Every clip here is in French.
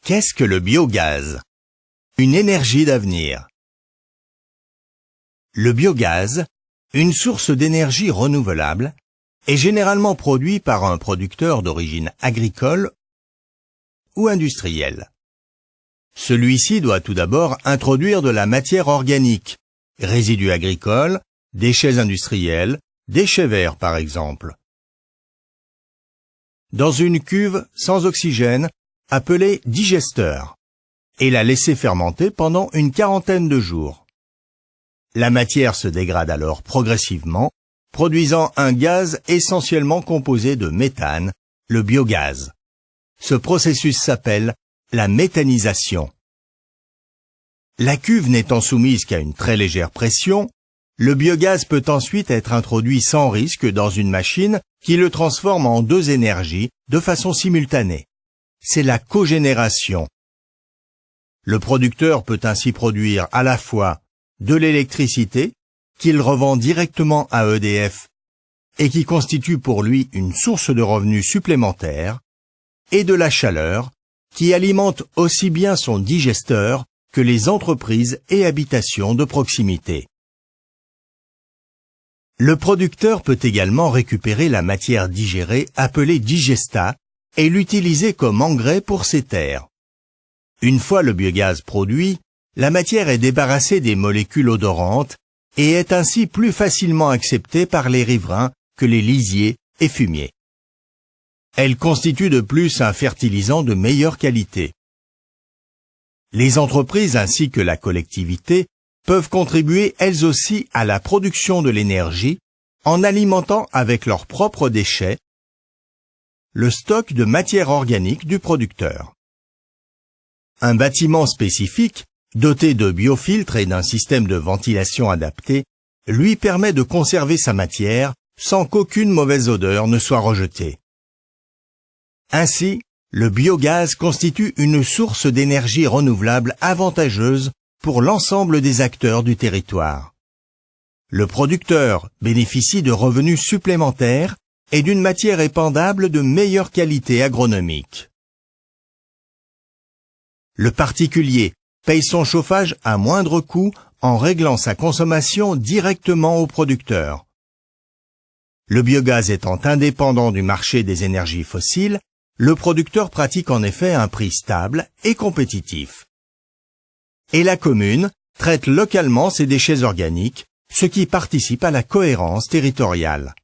Qu'est-ce que le biogaz? Une énergie d'avenir. Le biogaz, une source d'énergie renouvelable, est généralement produit par un producteur d'origine agricole ou industrielle. Celui-ci doit tout d'abord introduire de la matière organique, résidus agricoles, déchets industriels, déchets verts par exemple, dans une cuve sans oxygène appelée digesteur, et la laisser fermenter pendant une quarantaine de jours. La matière se dégrade alors progressivement, produisant un gaz essentiellement composé de méthane, le biogaz. Ce processus s'appelle la méthanisation. La cuve n'étant soumise qu'à une très légère pression, le biogaz peut ensuite être introduit sans risque dans une machine qui le transforme en deux énergies de façon simultanée. C'est la cogénération. Le producteur peut ainsi produire à la fois de l'électricité, qu'il revend directement à EDF et qui constitue pour lui une source de revenus supplémentaires, et de la chaleur, qui alimente aussi bien son digesteur que les entreprises et habitations de proximité. Le producteur peut également récupérer la matière digérée appelée digestat et l'utiliser comme engrais pour ses terres. Une fois le biogaz produit, la matière est débarrassée des molécules odorantes et est ainsi plus facilement acceptée par les riverains que les lisiers et fumiers. Elle constitue de plus un fertilisant de meilleure qualité. Les entreprises ainsi que la collectivité peuvent contribuer elles aussi à la production de l'énergie en alimentant avec leurs propres déchets le stock de matière organique du producteur. Un bâtiment spécifique, doté de biofiltres et d'un système de ventilation adapté, lui permet de conserver sa matière sans qu'aucune mauvaise odeur ne soit rejetée. Ainsi, le biogaz constitue une source d'énergie renouvelable avantageuse pour l'ensemble des acteurs du territoire. Le producteur bénéficie de revenus supplémentaires et d'une matière épandable de meilleure qualité agronomique. Le particulier paye son chauffage à moindre coût en réglant sa consommation directement au producteur. Le biogaz étant indépendant du marché des énergies fossiles, le producteur pratique en effet un prix stable et compétitif. Et la commune traite localement ses déchets organiques, ce qui participe à la cohérence territoriale.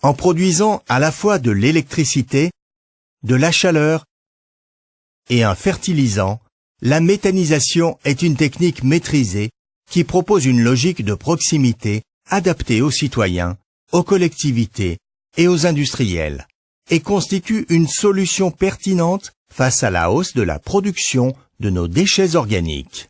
En produisant à la fois de l'électricité, de la chaleur et un fertilisant, la méthanisation est une technique maîtrisée qui propose une logique de proximité adaptée aux citoyens, aux collectivités et aux industriels, et constitue une solution pertinente face à la hausse de la production de nos déchets organiques.